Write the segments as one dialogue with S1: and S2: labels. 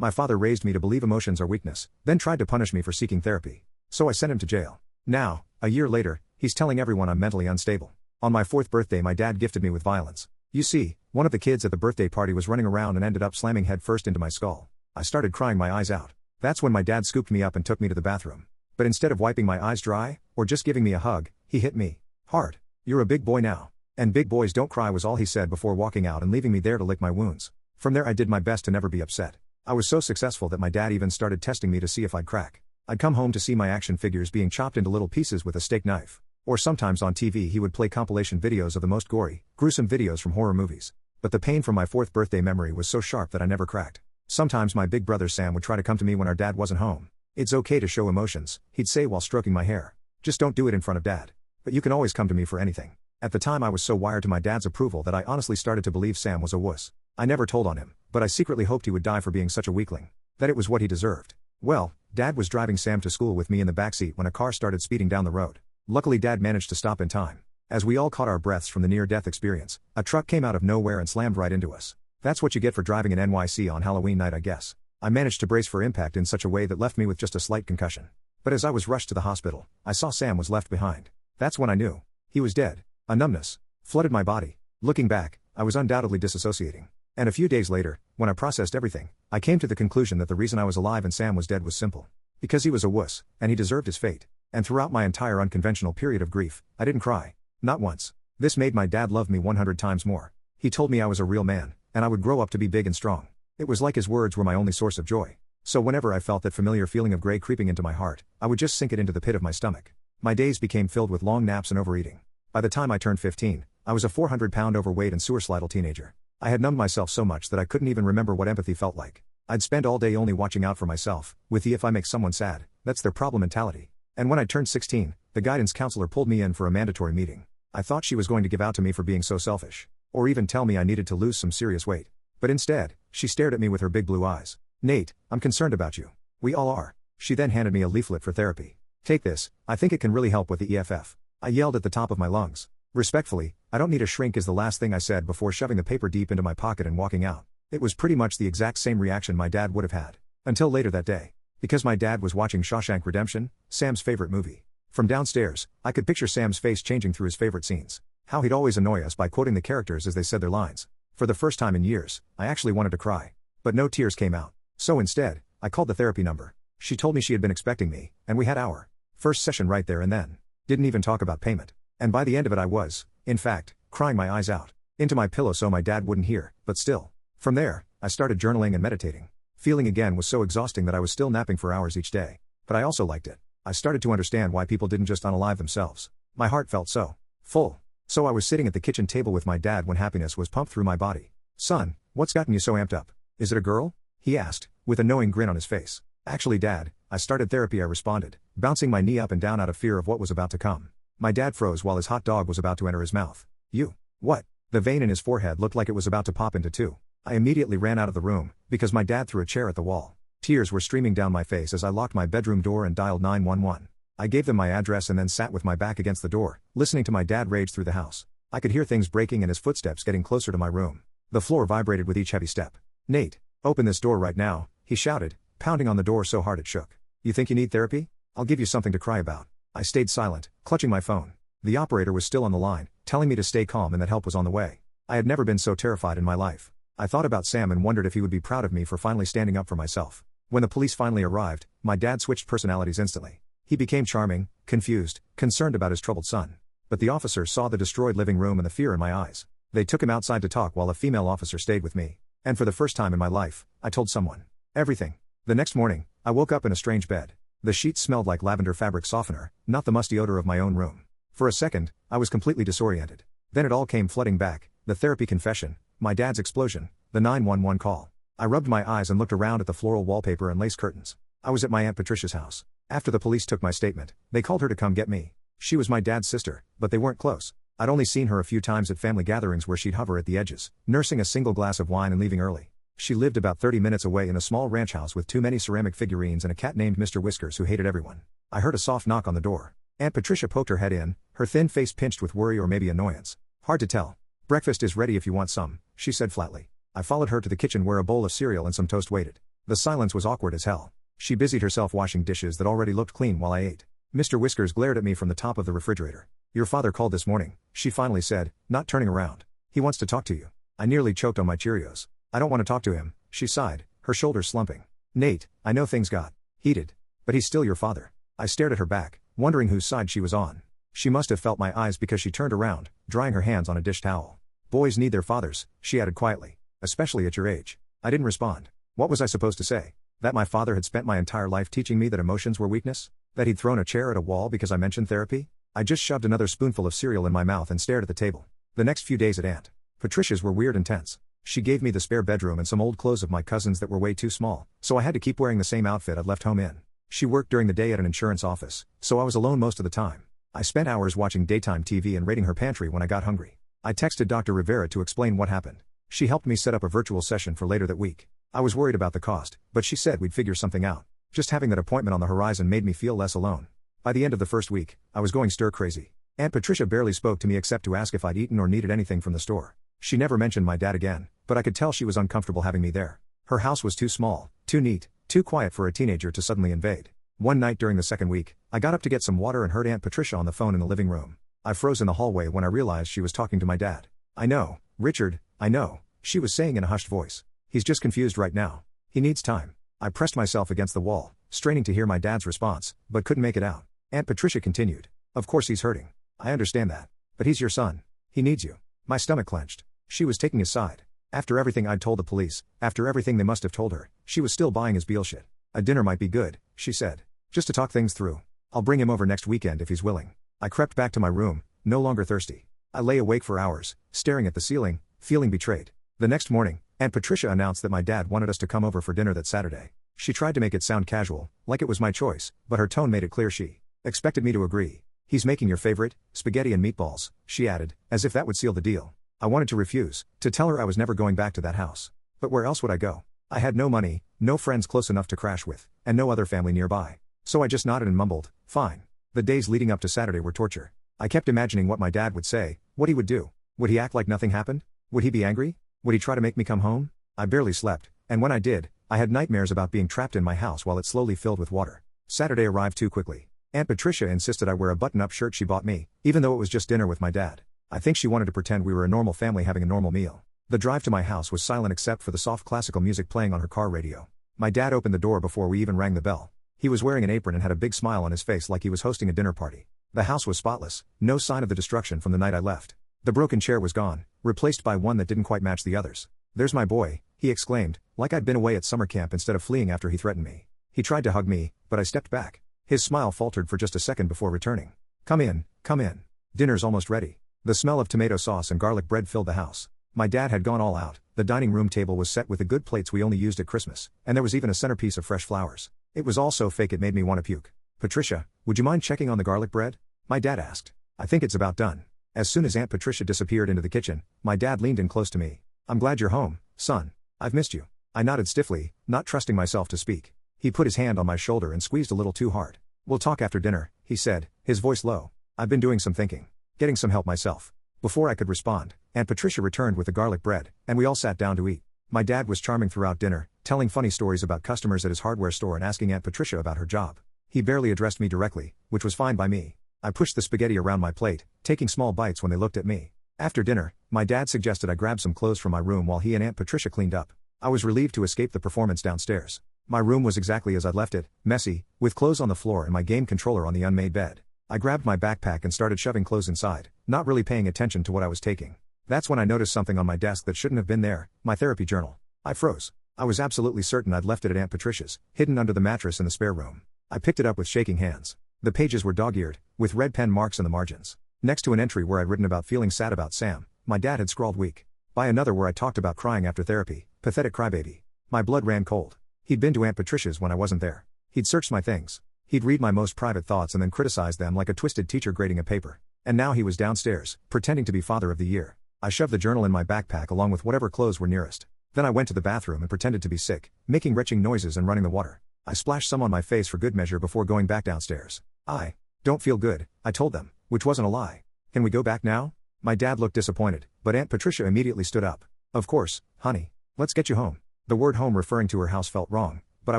S1: My father raised me to believe emotions are weakness, then tried to punish me for seeking therapy. So I sent him to jail. Now, a year later, he's telling everyone I'm mentally unstable. On my 4th birthday my dad gifted me with violence. You see, one of the kids at the birthday party was running around and ended up slamming head first into my skull. I started crying my eyes out. That's when my dad scooped me up and took me to the bathroom. But instead of wiping my eyes dry, or just giving me a hug, he hit me. Hard. You're a big boy now. And big boys don't cry was all he said before walking out and leaving me there to lick my wounds. From there I did my best to never be upset. I was so successful that my dad even started testing me to see if I'd crack. I'd come home to see my action figures being chopped into little pieces with a steak knife. Or sometimes on TV he would play compilation videos of the most gory, gruesome videos from horror movies. But the pain from my 4th birthday memory was so sharp that I never cracked. Sometimes my big brother Sam would try to come to me when our dad wasn't home. It's okay to show emotions, he'd say while stroking my hair. Just don't do it in front of dad. But you can always come to me for anything. At the time I was so wired to my dad's approval that I honestly started to believe Sam was a wuss. I never told on him, but I secretly hoped he would die for being such a weakling. That it was what he deserved. Well, Dad was driving Sam to school with me in the backseat when a car started speeding down the road. Luckily Dad managed to stop in time. As we all caught our breaths from the near-death experience, a truck came out of nowhere and slammed right into us. That's what you get for driving in NYC on Halloween night, I guess. I managed to brace for impact in such a way that left me with just a slight concussion. But as I was rushed to the hospital, I saw Sam was left behind. That's when I knew. He was dead. A numbness flooded my body. Looking back, I was undoubtedly disassociating. And a few days later, when I processed everything, I came to the conclusion that the reason I was alive and Sam was dead was simple. Because he was a wuss, and he deserved his fate. And throughout my entire unconventional period of grief, I didn't cry. Not once. This made my dad love me 100 times more. He told me I was a real man, and I would grow up to be big and strong. It was like his words were my only source of joy. So whenever I felt that familiar feeling of gray creeping into my heart, I would just sink it into the pit of my stomach. My days became filled with long naps and overeating. By the time I turned 15, I was a 400-pound overweight and sewer-slidal teenager. I had numbed myself so much that I couldn't even remember what empathy felt like. I'd spend all day only watching out for myself, with the if I make someone sad, that's their problem mentality. And when I turned 16, the guidance counselor pulled me in for a mandatory meeting. I thought she was going to give out to me for being so selfish. Or even tell me I needed to lose some serious weight. But instead, she stared at me with her big blue eyes. "Nate, I'm concerned about you. We all are." She then handed me a leaflet for therapy. "Take this, I think it can really help with the EFF." I yelled at the top of my lungs. Respectfully, "I don't need a shrink," is the last thing I said before shoving the paper deep into my pocket and walking out. It was pretty much the exact same reaction my dad would have had. Until later that day. Because my dad was watching Shawshank Redemption, Sam's favorite movie. From downstairs, I could picture Sam's face changing through his favorite scenes. How he'd always annoy us by quoting the characters as they said their lines. For the first time in years, I actually wanted to cry. But no tears came out. So instead, I called the therapy number. She told me she had been expecting me, and we had our first session right there and then. Didn't even talk about payment. And by the end of it I was, in fact, crying my eyes out. Into my pillow so my dad wouldn't hear, but still. From there, I started journaling and meditating. Feeling again was so exhausting that I was still napping for hours each day. But I also liked it. I started to understand why people didn't just unalive themselves. My heart felt so full. So I was sitting at the kitchen table with my dad when happiness was pumped through my body. "Son, what's gotten you so amped up? Is it a girl?" he asked, with a knowing grin on his face. "Actually Dad, I started therapy," I responded, bouncing my knee up and down out of fear of what was about to come. My dad froze while his hot dog was about to enter his mouth. "You, what?" The vein in his forehead looked like it was about to pop into two. I immediately ran out of the room, because my dad threw a chair at the wall. Tears were streaming down my face as I locked my bedroom door and dialed 911. I gave them my address and then sat with my back against the door, listening to my dad rage through the house. I could hear things breaking and his footsteps getting closer to my room. The floor vibrated with each heavy step. "Nate, open this door right now," he shouted, pounding on the door so hard it shook. "You think you need therapy? I'll give you something to cry about." I stayed silent, clutching my phone. The operator was still on the line, telling me to stay calm and that help was on the way. I had never been so terrified in my life. I thought about Sam and wondered if he would be proud of me for finally standing up for myself. When the police finally arrived, my dad switched personalities instantly. He became charming, confused, concerned about his troubled son. But the officers saw the destroyed living room and the fear in my eyes. They took him outside to talk while a female officer stayed with me. And for the first time in my life, I told someone everything. The next morning, I woke up in a strange bed. The sheets smelled like lavender fabric softener, not the musty odor of my own room. For a second, I was completely disoriented. Then it all came flooding back, the therapy confession, my dad's explosion, the 911 call. I rubbed my eyes and looked around at the floral wallpaper and lace curtains. I was at my Aunt Patricia's house. After the police took my statement, they called her to come get me. She was my dad's sister, but they weren't close. I'd only seen her a few times at family gatherings where she'd hover at the edges, nursing a single glass of wine and leaving early. She lived about 30 minutes away in a small ranch house with too many ceramic figurines and a cat named Mr. Whiskers who hated everyone. I heard a soft knock on the door. Aunt Patricia poked her head in, her thin face pinched with worry or maybe annoyance. "Hard to tell. Breakfast is ready if you want some," she said flatly. I followed her to the kitchen where a bowl of cereal and some toast waited. The silence was awkward as hell. She busied herself washing dishes that already looked clean while I ate. Mr. Whiskers glared at me from the top of the refrigerator. "Your father called this morning," she finally said, not turning around. "He wants to talk to you." I nearly choked on my Cheerios. "I don't want to talk to him," she sighed, her shoulders slumping. "Nate, I know things got heated. But he's still your father." I stared at her back, wondering whose side she was on. She must have felt my eyes because she turned around, drying her hands on a dish towel. "Boys need their fathers," she added quietly. "Especially at your age." I didn't respond. What was I supposed to say? That my father had spent my entire life teaching me that emotions were weakness? That he'd thrown a chair at a wall because I mentioned therapy? I just shoved another spoonful of cereal in my mouth and stared at the table. The next few days at Aunt Patricia's were weird and tense. She gave me the spare bedroom and some old clothes of my cousin's that were way too small, so I had to keep wearing the same outfit I'd left home in. She worked during the day at an insurance office, so I was alone most of the time. I spent hours watching daytime TV and raiding her pantry when I got hungry. I texted Dr. Rivera to explain what happened. She helped me set up a virtual session for later that week. I was worried about the cost, but she said we'd figure something out. Just having that appointment on the horizon made me feel less alone. By the end of the first week, I was going stir-crazy. Aunt Patricia barely spoke to me except to ask if I'd eaten or needed anything from the store. She never mentioned my dad again, but I could tell she was uncomfortable having me there. Her house was too small, too neat, too quiet for a teenager to suddenly invade. One night during the second week, I got up to get some water and heard Aunt Patricia on the phone in the living room. I froze in the hallway when I realized she was talking to my dad. "I know, Richard, I know," she was saying in a hushed voice. "He's just confused right now. He needs time." I pressed myself against the wall, straining to hear my dad's response, but couldn't make it out. Aunt Patricia continued. "Of course he's hurting. I understand that. But he's your son. He needs you." My stomach clenched. She was taking his side. After everything I'd told the police, after everything they must have told her, she was still buying his bullshit. "A dinner might be good," she said. "Just to talk things through. I'll bring him over next weekend if he's willing." I crept back to my room, no longer thirsty. I lay awake for hours, staring at the ceiling, feeling betrayed. The next morning, Aunt Patricia announced that my dad wanted us to come over for dinner that Saturday. She tried to make it sound casual, like it was my choice, but her tone made it clear she expected me to agree. "He's making your favorite, spaghetti and meatballs," she added, as if that would seal the deal. I wanted to refuse, to tell her I was never going back to that house. But where else would I go? I had no money, no friends close enough to crash with, and no other family nearby. So I just nodded and mumbled, "Fine." The days leading up to Saturday were torture. I kept imagining what my dad would say, what he would do. Would he act like nothing happened? Would he be angry? Would he try to make me come home? I barely slept, and when I did, I had nightmares about being trapped in my house while it slowly filled with water. Saturday arrived too quickly. Aunt Patricia insisted I wear a button-up shirt she bought me, even though it was just dinner with my dad. I think she wanted to pretend we were a normal family having a normal meal. The drive to my house was silent except for the soft classical music playing on her car radio. My dad opened the door before we even rang the bell. He was wearing an apron and had a big smile on his face like he was hosting a dinner party. The house was spotless, no sign of the destruction from the night I left. The broken chair was gone, replaced by one that didn't quite match the others. "There's my boy," he exclaimed, like I'd been away at summer camp instead of fleeing after he threatened me. He tried to hug me, but I stepped back. His smile faltered for just a second before returning. Come in, come in. Dinner's almost ready." The smell of tomato sauce and garlic bread filled the house. My dad had gone all out. The dining room table was set with the good plates we only used at Christmas, and there was even a centerpiece of fresh flowers. It was all so fake it made me want to puke. "Patricia, would you mind checking on the garlic bread?" my dad asked. "I think it's about done." As soon as Aunt Patricia disappeared into the kitchen, my dad leaned in close to me. "I'm glad you're home, son. I've missed you." I nodded stiffly, not trusting myself to speak. He put his hand on my shoulder and squeezed a little too hard. "We'll talk after dinner," he said, his voice low. "I've been doing some thinking. Getting some help myself." Before I could respond, Aunt Patricia returned with the garlic bread, and we all sat down to eat. My dad was charming throughout dinner, telling funny stories about customers at his hardware store and asking Aunt Patricia about her job. He barely addressed me directly, which was fine by me. I pushed the spaghetti around my plate, taking small bites when they looked at me. After dinner, my dad suggested I grab some clothes from my room while he and Aunt Patricia cleaned up. I was relieved to escape the performance downstairs. My room was exactly as I'd left it, messy, with clothes on the floor and my game controller on the unmade bed. I grabbed my backpack and started shoving clothes inside, not really paying attention to what I was taking. That's when I noticed something on my desk that shouldn't have been there, my therapy journal. I froze. I was absolutely certain I'd left it at Aunt Patricia's, hidden under the mattress in the spare room. I picked it up with shaking hands. The pages were dog-eared, with red pen marks in the margins. Next to an entry where I'd written about feeling sad about Sam, my dad had scrawled weak. By another where I talked about crying after therapy, pathetic crybaby. My blood ran cold. He'd been to Aunt Patricia's when I wasn't there. He'd searched my things. He'd read my most private thoughts and then criticize them like a twisted teacher grading a paper. And now he was downstairs, pretending to be father of the year. I shoved the journal in my backpack along with whatever clothes were nearest. Then I went to the bathroom and pretended to be sick, making retching noises and running the water. I splashed some on my face for good measure before going back downstairs. "I don't feel good," I told them, which wasn't a lie. "Can we go back now?" My dad looked disappointed, but Aunt Patricia immediately stood up. "Of course, honey. Let's get you home." The word home referring to her house felt wrong, but I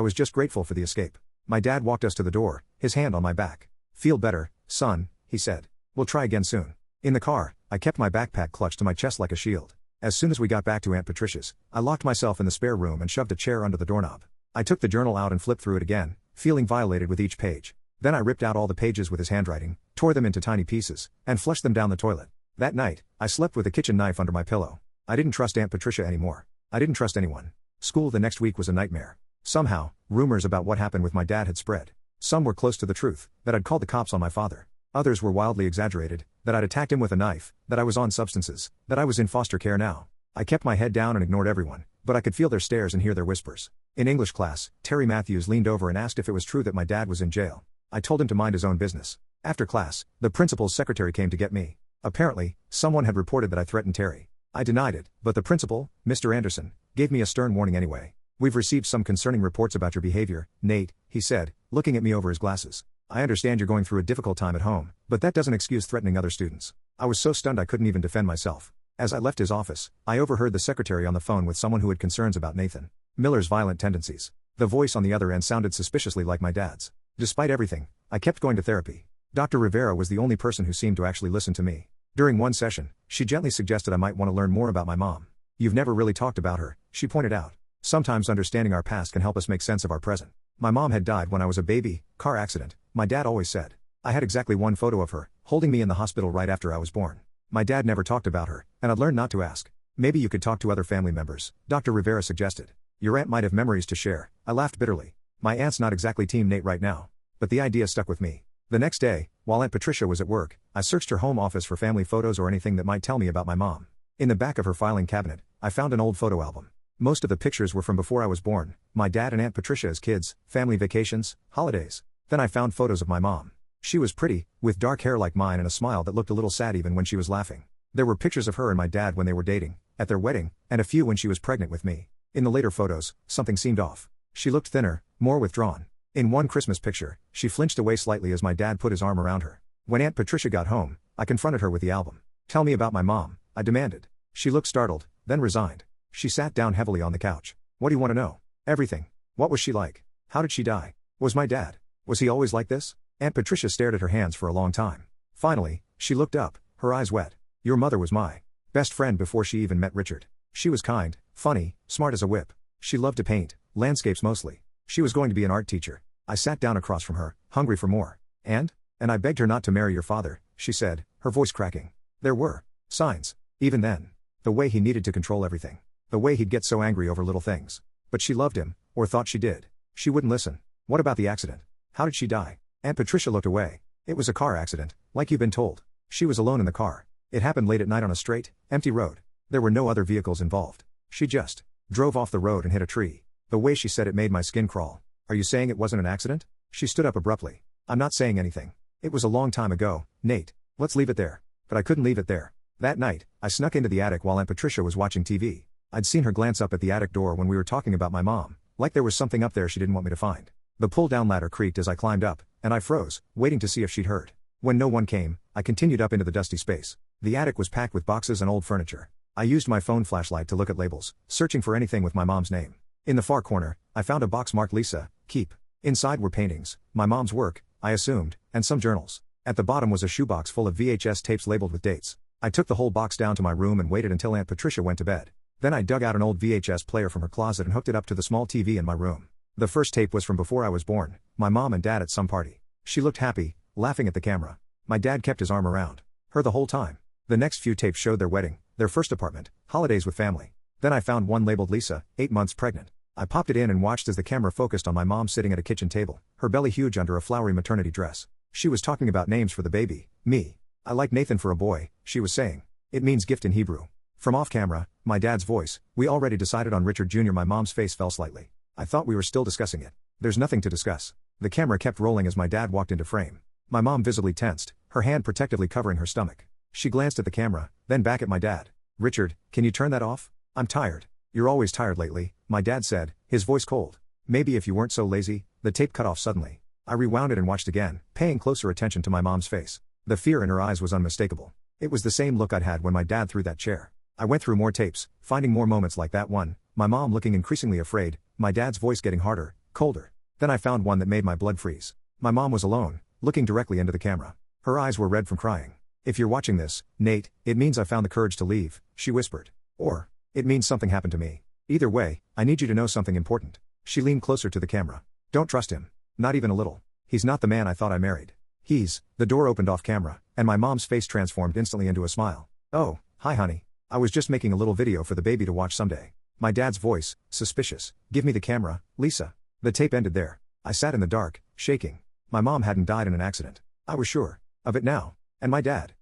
S1: was just grateful for the escape. My dad walked us to the door, his hand on my back. "Feel better, son," he said. "We'll try again soon." In the car, I kept my backpack clutched to my chest like a shield. As soon as we got back to Aunt Patricia's, I locked myself in the spare room and shoved a chair under the doorknob. I took the journal out and flipped through it again, feeling violated with each page. Then I ripped out all the pages with his handwriting, tore them into tiny pieces, and flushed them down the toilet. That night, I slept with a kitchen knife under my pillow. I didn't trust Aunt Patricia anymore. I didn't trust anyone. School the next week was a nightmare. Somehow, rumors about what happened with my dad had spread. Some were close to the truth, that I'd called the cops on my father. Others were wildly exaggerated, that I'd attacked him with a knife, that I was on substances, that I was in foster care now. I kept my head down and ignored everyone, but I could feel their stares and hear their whispers. In English class, Terry Matthews leaned over and asked if it was true that my dad was in jail. I told him to mind his own business. After class, the principal's secretary came to get me. Apparently, someone had reported that I threatened Terry. I denied it, but the principal, Mr. Anderson, gave me a stern warning anyway. "We've received some concerning reports about your behavior, Nate," he said, looking at me over his glasses. "I understand you're going through a difficult time at home, but that doesn't excuse threatening other students." I was so stunned I couldn't even defend myself. As I left his office, I overheard the secretary on the phone with someone who had concerns about Nathan Miller's violent tendencies. The voice on the other end sounded suspiciously like my dad's. Despite everything, I kept going to therapy. Dr. Rivera was the only person who seemed to actually listen to me. During one session, she gently suggested I might want to learn more about my mom. "You've never really talked about her," she pointed out. "Sometimes understanding our past can help us make sense of our present." My mom had died when I was a baby, car accident, my dad always said. I had exactly one photo of her, holding me in the hospital right after I was born. My dad never talked about her, and I'd learned not to ask. "Maybe you could talk to other family members," Dr. Rivera suggested. "Your aunt might have memories to share." I laughed bitterly. My aunt's not exactly Team Nate right now. But the idea stuck with me. The next day, while Aunt Patricia was at work, I searched her home office for family photos or anything that might tell me about my mom. In the back of her filing cabinet, I found an old photo album. Most of the pictures were from before I was born, my dad and Aunt Patricia as kids, family vacations, holidays. Then I found photos of my mom. She was pretty, with dark hair like mine and a smile that looked a little sad even when she was laughing. There were pictures of her and my dad when they were dating, at their wedding, and a few when she was pregnant with me. In the later photos, something seemed off. She looked thinner, more withdrawn. In one Christmas picture, she flinched away slightly as my dad put his arm around her. When Aunt Patricia got home, I confronted her with the album. "Tell me about my mom," I demanded. She looked startled, then resigned. She sat down heavily on the couch. "What do you want to know?" "Everything. What was she like? How did she die? Was my dad? Was he always like this?" Aunt Patricia stared at her hands for a long time. Finally, she looked up, her eyes wet. "Your mother was my best friend before she even met Richard. She was kind, funny, smart as a whip. She loved to paint, landscapes mostly. She was going to be an art teacher." I sat down across from her, hungry for more. And I begged her not to marry your father," she said, her voice cracking. "There were signs. Even then. The way he needed to control everything. The way he'd get so angry over little things. But she loved him, or thought she did. She wouldn't listen." "What about the accident? How did she die?" Aunt Patricia looked away. "It was a car accident, like you've been told. She was alone in the car. It happened late at night on a straight, empty road. There were no other vehicles involved. She just drove off the road and hit a tree." The way she said it made my skin crawl. "Are you saying it wasn't an accident?" She stood up abruptly. "I'm not saying anything. It was a long time ago, Nate. Let's leave it there." But I couldn't leave it there. That night, I snuck into the attic while Aunt Patricia was watching TV. I'd seen her glance up at the attic door when we were talking about my mom, like there was something up there she didn't want me to find. The pull-down ladder creaked as I climbed up, and I froze, waiting to see if she'd heard. When no one came, I continued up into the dusty space. The attic was packed with boxes and old furniture. I used my phone flashlight to look at labels, searching for anything with my mom's name. In the far corner, I found a box marked Lisa, keep. Inside were paintings, my mom's work, I assumed, and some journals. At the bottom was a shoebox full of VHS tapes labeled with dates. I took the whole box down to my room and waited until Aunt Patricia went to bed. Then I dug out an old VHS player from her closet and hooked it up to the small TV in my room. The first tape was from before I was born, my mom and dad at some party. She looked happy, laughing at the camera. My dad kept his arm around her the whole time. The next few tapes showed their wedding, their first apartment, holidays with family. Then I found one labeled Lisa, 8 months pregnant. I popped it in and watched as the camera focused on my mom sitting at a kitchen table, her belly huge under a flowery maternity dress. She was talking about names for the baby, me. "I like Nathan for a boy," she was saying. "It means gift in Hebrew." From off camera, my dad's voice, "We already decided on Richard Jr." My mom's face fell slightly. I thought we were still discussing it. "There's nothing to discuss." The camera kept rolling as my dad walked into frame. My mom visibly tensed, her hand protectively covering her stomach. She glanced at the camera, then back at my dad. "Richard, can you turn that off? I'm tired." "You're always tired lately," my dad said, his voice cold. "Maybe if you weren't so lazy." The tape cut off suddenly. I rewound it and watched again, paying closer attention to my mom's face. The fear in her eyes was unmistakable. It was the same look I'd had when my dad threw that chair. I went through more tapes, finding more moments like that one, my mom looking increasingly afraid, my dad's voice getting harder, colder. Then I found one that made my blood freeze. My mom was alone, looking directly into the camera. Her eyes were red from crying. "If you're watching this, Nate, it means I found the courage to leave," she whispered. "Or, it means something happened to me. Either way, I need you to know something important." She leaned closer to the camera. "Don't trust him. Not even a little. He's not the man I thought I married. The door opened off camera, and my mom's face transformed instantly into a smile. "Oh, hi honey. I was just making a little video for the baby to watch someday." My dad's voice, suspicious. "Give me the camera, Lisa." The tape ended there. I sat in the dark, shaking. My mom hadn't died in an accident. I was sure of it now. And my dad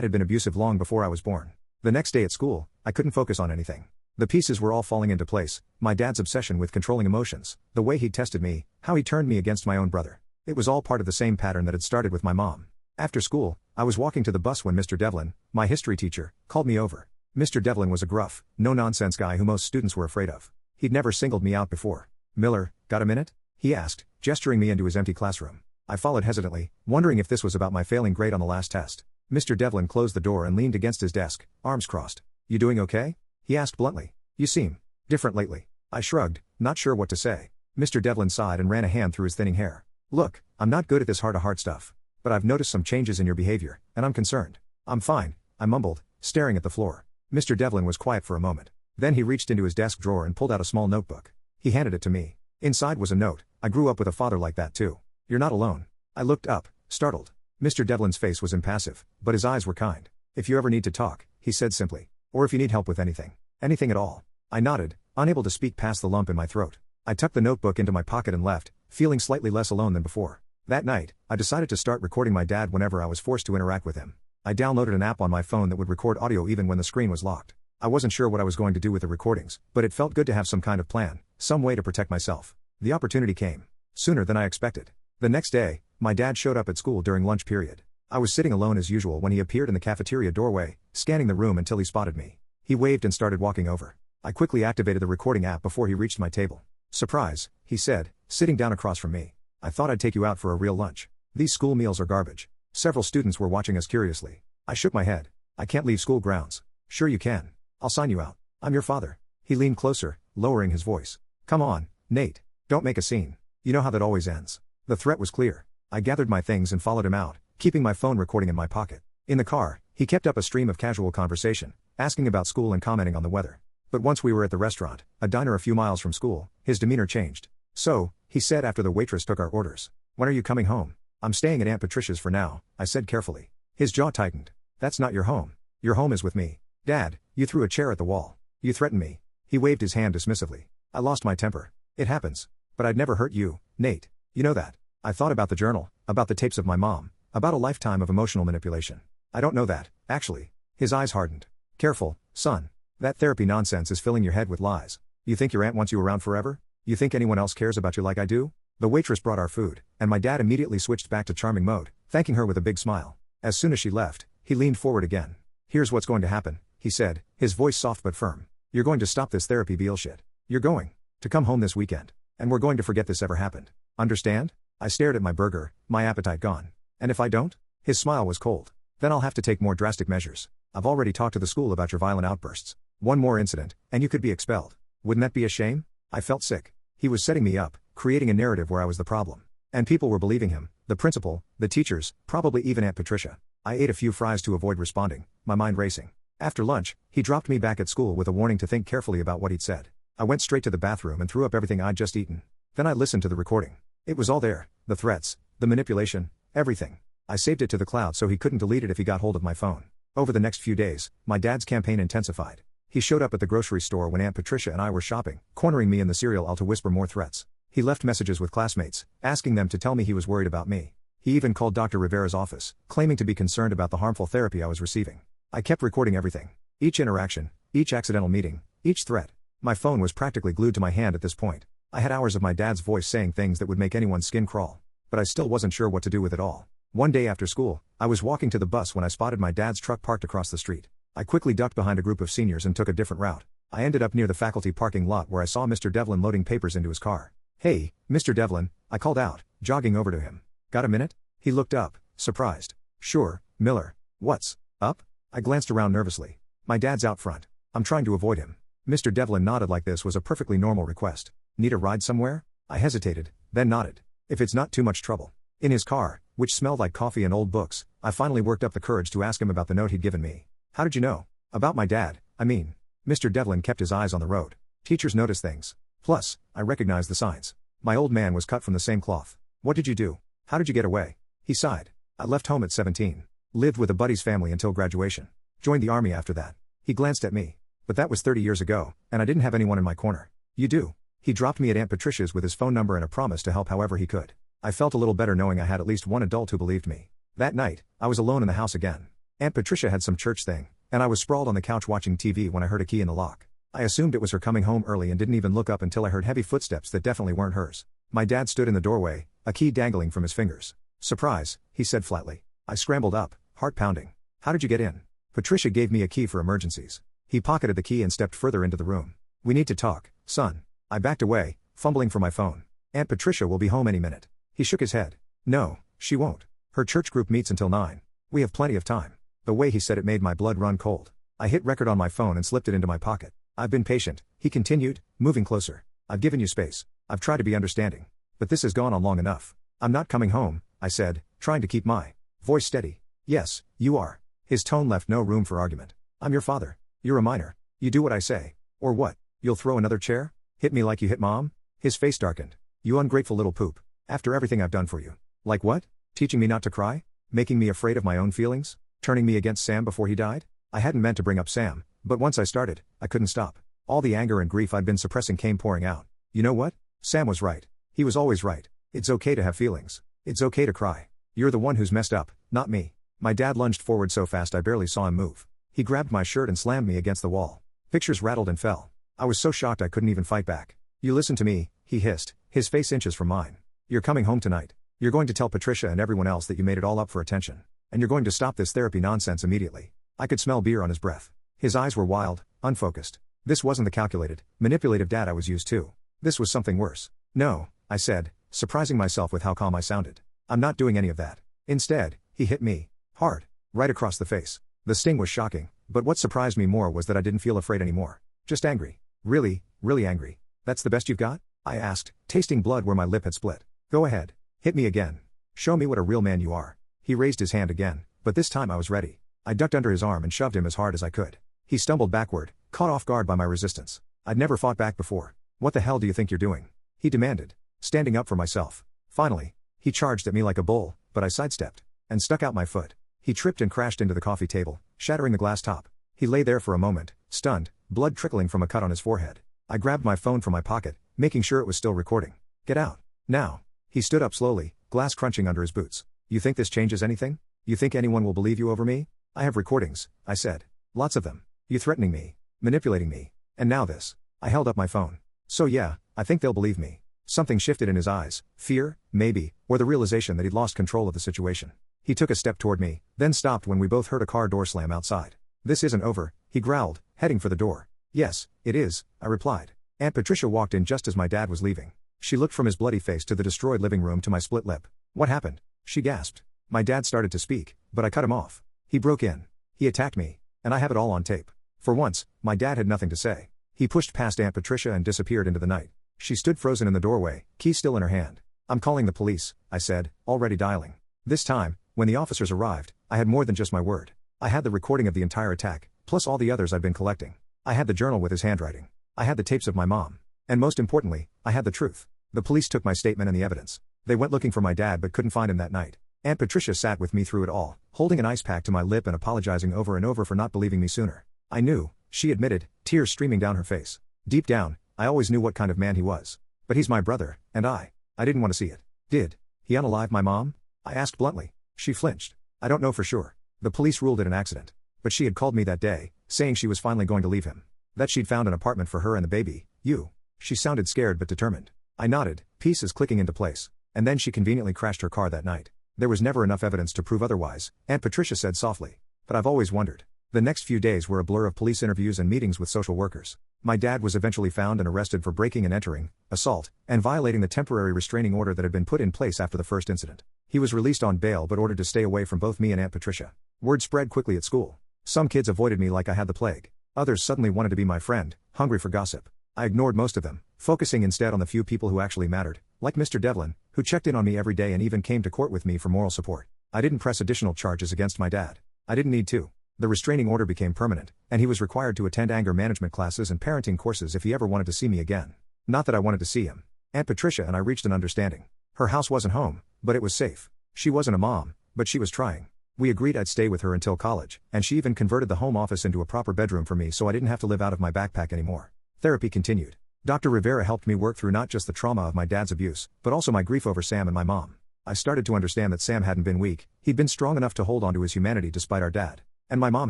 S1: had been abusive long before I was born. The next day at school, I couldn't focus on anything. The pieces were all falling into place, my dad's obsession with controlling emotions, the way he'd tested me, how he turned me against my own brother. It was all part of the same pattern that had started with my mom. After school, I was walking to the bus when Mr. Devlin, my history teacher, called me over. Mr. Devlin was a gruff, no-nonsense guy who most students were afraid of. He'd never singled me out before. "Miller, got a minute?" he asked, gesturing me into his empty classroom. I followed hesitantly, wondering if this was about my failing grade on the last test. Mr. Devlin closed the door and leaned against his desk, arms crossed. "You doing okay?" he asked bluntly. "You seem different lately." I shrugged, not sure what to say. Mr. Devlin sighed and ran a hand through his thinning hair. "Look, I'm not good at this heart-to-heart stuff. But I've noticed some changes in your behavior, and I'm concerned." "I'm fine," I mumbled, staring at the floor. Mr. Devlin was quiet for a moment. Then he reached into his desk drawer and pulled out a small notebook. He handed it to me. Inside was a note. "I grew up with a father like that too. You're not alone." I looked up, startled. Mr. Devlin's face was impassive, but his eyes were kind. "If you ever need to talk," he said simply. "Or if you need help with anything. Anything at all." I nodded, unable to speak past the lump in my throat. I tucked the notebook into my pocket and left, feeling slightly less alone than before. That night, I decided to start recording my dad whenever I was forced to interact with him. I downloaded an app on my phone that would record audio even when the screen was locked. I wasn't sure what I was going to do with the recordings, but it felt good to have some kind of plan, some way to protect myself. The opportunity came. Sooner than I expected. The next day, my dad showed up at school during lunch period. I was sitting alone as usual when he appeared in the cafeteria doorway, scanning the room until he spotted me. He waved and started walking over. I quickly activated the recording app before he reached my table. "Surprise," he said, sitting down across from me. "I thought I'd take you out for a real lunch. These school meals are garbage." Several students were watching us curiously. I shook my head. "I can't leave school grounds." "Sure you can. I'll sign you out. I'm your father." He leaned closer, lowering his voice. "Come on, Nate. Don't make a scene. You know how that always ends." The threat was clear. I gathered my things and followed him out, keeping my phone recording in my pocket. In the car, he kept up a stream of casual conversation, asking about school and commenting on the weather. But once we were at the restaurant, a diner a few miles from school, his demeanor changed. "So," he said after the waitress took our orders, "when are you coming home?" "I'm staying at Aunt Patricia's for now," I said carefully. His jaw tightened. "That's not your home. Your home is with me." "Dad, you threw a chair at the wall. You threatened me." He waved his hand dismissively. I lost my temper. "It happens. But I'd never hurt you, Nate. You know that." I thought about the journal, about the tapes of my mom, about a lifetime of emotional manipulation. "I don't know that, actually." His eyes hardened. "Careful, son. That therapy nonsense is filling your head with lies. You think your aunt wants you around forever? You think anyone else cares about you like I do?" The waitress brought our food, and my dad immediately switched back to charming mode, thanking her with a big smile. As soon as she left, he leaned forward again. "Here's what's going to happen," he said, his voice soft but firm. "You're going to stop this therapy bullshit. You're going to come home this weekend. And we're going to forget this ever happened. Understand?" I stared at my burger, my appetite gone. "And if I don't?" His smile was cold. "Then I'll have to take more drastic measures. I've already talked to the school about your violent outbursts. One more incident, and you could be expelled. Wouldn't that be a shame?" I felt sick. He was setting me up, creating a narrative where I was the problem. And people were believing him, the principal, the teachers, probably even Aunt Patricia. I ate a few fries to avoid responding, my mind racing. After lunch, he dropped me back at school with a warning to think carefully about what he'd said. I went straight to the bathroom and threw up everything I'd just eaten. Then I listened to the recording. It was all there, the threats, the manipulation, everything. I saved it to the cloud so he couldn't delete it if he got hold of my phone. Over the next few days, my dad's campaign intensified. He showed up at the grocery store when Aunt Patricia and I were shopping, cornering me in the cereal aisle to whisper more threats. He left messages with classmates, asking them to tell me he was worried about me. He even called Dr. Rivera's office, claiming to be concerned about the harmful therapy I was receiving. I kept recording everything. Each interaction, each accidental meeting, each threat. My phone was practically glued to my hand at this point. I had hours of my dad's voice saying things that would make anyone's skin crawl. But I still wasn't sure what to do with it all. One day after school, I was walking to the bus when I spotted my dad's truck parked across the street. I quickly ducked behind a group of seniors and took a different route. I ended up near the faculty parking lot where I saw Mr. Devlin loading papers into his car. "Hey, Mr. Devlin," I called out, jogging over to him. "Got a minute?" He looked up, surprised. "Sure, Miller. What's up?" I glanced around nervously. My dad's out front. I'm trying to avoid him. Mr. Devlin nodded like this was a perfectly normal request. Need a ride somewhere? I hesitated, then nodded. If it's not too much trouble. In his car, which smelled like coffee and old books, I finally worked up the courage to ask him about the note he'd given me. How did you know? About my dad, I mean. Mr. Devlin kept his eyes on the road. Teachers notice things. Plus, I recognized the signs. My old man was cut from the same cloth. What did you do? How did you get away? He sighed. I left home at 17. Lived with a buddy's family until graduation. Joined the army after that. He glanced at me. But that was 30 years ago, and I didn't have anyone in my corner. You do. He dropped me at Aunt Patricia's with his phone number and a promise to help however he could. I felt a little better knowing I had at least one adult who believed me. That night, I was alone in the house again. Aunt Patricia had some church thing, and I was sprawled on the couch watching TV when I heard a key in the lock. I assumed it was her coming home early and didn't even look up until I heard heavy footsteps that definitely weren't hers. My dad stood in the doorway, a key dangling from his fingers. Surprise, he said flatly. I scrambled up, heart pounding. How did you get in? Patricia gave me a key for emergencies. He pocketed the key and stepped further into the room. We need to talk, son. I backed away, fumbling for my phone. Aunt Patricia will be home any minute. He shook his head. No, she won't. Her church group meets until 9. We have plenty of time. The way he said it made my blood run cold. I hit record on my phone and slipped it into my pocket. I've been patient, he continued, moving closer. I've given you space. I've tried to be understanding. But this has gone on long enough. I'm not coming home, I said, trying to keep my voice steady. Yes, you are. His tone left no room for argument. I'm your father. You're a minor. You do what I say. Or what? You'll throw another chair? Hit me like you hit mom? His face darkened. You ungrateful little poop. After everything I've done for you. Like what? Teaching me not to cry? Making me afraid of my own feelings? Turning me against Sam before he died? I hadn't meant to bring up Sam, but once I started, I couldn't stop. All the anger and grief I'd been suppressing came pouring out. You know what? Sam was right. He was always right. It's okay to have feelings. It's okay to cry. You're the one who's messed up, not me. My dad lunged forward so fast I barely saw him move. He grabbed my shirt and slammed me against the wall. Pictures rattled and fell. I was so shocked I couldn't even fight back. You listen to me, he hissed, his face inches from mine. You're coming home tonight. You're going to tell Patricia and everyone else that you made it all up for attention. And you're going to stop this therapy nonsense immediately. I could smell beer on his breath. His eyes were wild, unfocused. This wasn't the calculated, manipulative dad I was used to. This was something worse. No, I said, surprising myself with how calm I sounded. I'm not doing any of that. Instead, he hit me. Hard. Right across the face. The sting was shocking, but what surprised me more was that I didn't feel afraid anymore. Just angry. Really, really angry. That's the best you've got? I asked, tasting blood where my lip had split. Go ahead. Hit me again. Show me what a real man you are. He raised his hand again, but this time I was ready. I ducked under his arm and shoved him as hard as I could. He stumbled backward, caught off guard by my resistance. I'd never fought back before. What the hell do you think you're doing? He demanded, standing up for myself. Finally, he charged at me like a bull, but I sidestepped and stuck out my foot. He tripped and crashed into the coffee table, shattering the glass top. He lay there for a moment, stunned, blood trickling from a cut on his forehead. I grabbed my phone from my pocket, making sure it was still recording. Get out. Now. He stood up slowly, glass crunching under his boots. You think this changes anything? You think anyone will believe you over me? I have recordings, I said. Lots of them. You threatening me, manipulating me, and now this. I held up my phone. So yeah, I think they'll believe me. Something shifted in his eyes, fear, maybe, or the realization that he'd lost control of the situation. He took a step toward me, then stopped when we both heard a car door slam outside. This isn't over, he growled, heading for the door. Yes, it is, I replied. Aunt Patricia walked in just as my dad was leaving. She looked from his bloody face to the destroyed living room to my split lip. What happened? She gasped. My dad started to speak, but I cut him off. He broke in. He attacked me, and I have it all on tape. For once, my dad had nothing to say. He pushed past Aunt Patricia and disappeared into the night. She stood frozen in the doorway, key still in her hand. I'm calling the police, I said, already dialing. This time, when the officers arrived, I had more than just my word. I had the recording of the entire attack, plus all the others I'd been collecting. I had the journal with his handwriting. I had the tapes of my mom. And most importantly, I had the truth. The police took my statement and the evidence. They went looking for my dad but couldn't find him that night. Aunt Patricia sat with me through it all, holding an ice pack to my lip and apologizing over and over for not believing me sooner. I knew, she admitted, tears streaming down her face. Deep down, I always knew what kind of man he was. But he's my brother, and I didn't want to see it. Did he unalive my mom? I asked bluntly. She flinched. I don't know for sure. The police ruled it an accident. But she had called me that day, saying she was finally going to leave him. That she'd found an apartment for her and the baby, you. She sounded scared but determined. I nodded, pieces clicking into place. And then she conveniently crashed her car that night. There was never enough evidence to prove otherwise, Aunt Patricia said softly. But I've always wondered. The next few days were a blur of police interviews and meetings with social workers. My dad was eventually found and arrested for breaking and entering, assault, and violating the temporary restraining order that had been put in place after the first incident. He was released on bail but ordered to stay away from both me and Aunt Patricia. Word spread quickly at school. Some kids avoided me like I had the plague. Others suddenly wanted to be my friend, hungry for gossip. I ignored most of them, focusing instead on the few people who actually mattered, like Mr. Devlin, who checked in on me every day and even came to court with me for moral support. I didn't press additional charges against my dad. I didn't need to. The restraining order became permanent, and he was required to attend anger management classes and parenting courses if he ever wanted to see me again. Not that I wanted to see him. Aunt Patricia and I reached an understanding. Her house wasn't home, but it was safe. She wasn't a mom, but she was trying. We agreed I'd stay with her until college, and she even converted the home office into a proper bedroom for me so I didn't have to live out of my backpack anymore. Therapy continued. Dr. Rivera helped me work through not just the trauma of my dad's abuse, but also my grief over Sam and my mom. I started to understand that Sam hadn't been weak, he'd been strong enough to hold on to his humanity despite our dad. And my mom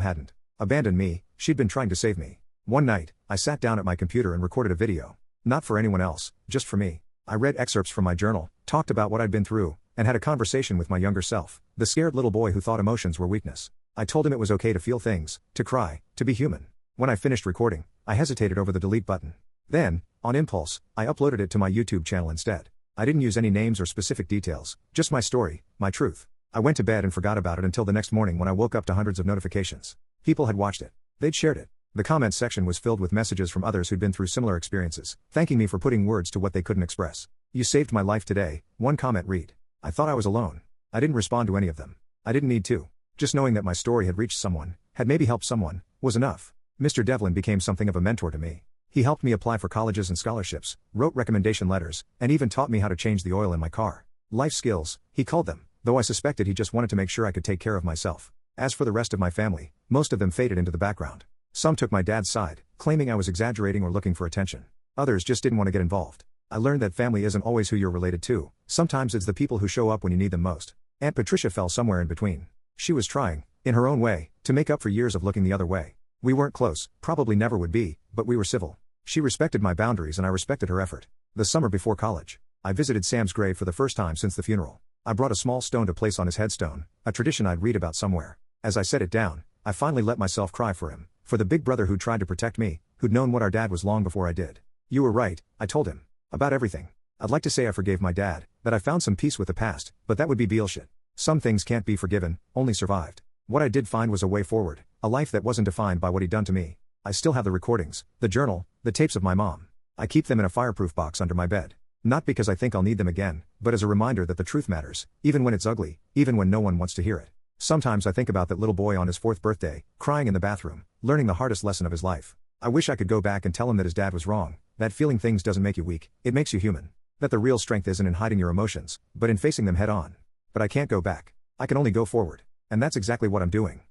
S1: hadn't abandoned me, she'd been trying to save me. One night, I sat down at my computer and recorded a video. Not for anyone else, just for me. I read excerpts from my journal, talked about what I'd been through, and had a conversation with my younger self, the scared little boy who thought emotions were weakness. I told him it was okay to feel things, to cry, to be human. When I finished recording, I hesitated over the delete button. Then, on impulse, I uploaded it to my YouTube channel instead. I didn't use any names or specific details, just my story, my truth. I went to bed and forgot about it until the next morning when I woke up to hundreds of notifications. People had watched it. They'd shared it. The comments section was filled with messages from others who'd been through similar experiences, thanking me for putting words to what they couldn't express. "You saved my life today," one comment read. I thought I was alone. I didn't respond to any of them. I didn't need to. Just knowing that my story had reached someone, had maybe helped someone, was enough. Mr. Devlin became something of a mentor to me. He helped me apply for colleges and scholarships, wrote recommendation letters, and even taught me how to change the oil in my car. Life skills, he called them, though I suspected he just wanted to make sure I could take care of myself. As for the rest of my family, most of them faded into the background. Some took my dad's side, claiming I was exaggerating or looking for attention. Others just didn't want to get involved. I learned that family isn't always who you're related to, sometimes it's the people who show up when you need them most. Aunt Patricia fell somewhere in between. She was trying, in her own way, to make up for years of looking the other way. We weren't close, probably never would be, but we were civil. She respected my boundaries and I respected her effort. The summer before college, I visited Sam's grave for the first time since the funeral. I brought a small stone to place on his headstone, a tradition I'd read about somewhere. As I set it down, I finally let myself cry for him, for the big brother who'd tried to protect me, who'd known what our dad was long before I did. "You were right," I told him. About everything. I'd like to say I forgave my dad, that I found some peace with the past, but that would be bullshit. Some things can't be forgiven, only survived. What I did find was a way forward, a life that wasn't defined by what he'd done to me. I still have the recordings, the journal, the tapes of my mom. I keep them in a fireproof box under my bed. Not because I think I'll need them again, but as a reminder that the truth matters, even when it's ugly, even when no one wants to hear it. Sometimes I think about that little boy on his 4th birthday, crying in the bathroom, learning the hardest lesson of his life. I wish I could go back and tell him that his dad was wrong, that feeling things doesn't make you weak, it makes you human. That the real strength isn't in hiding your emotions, but in facing them head on. But I can't go back. I can only go forward. And that's exactly what I'm doing.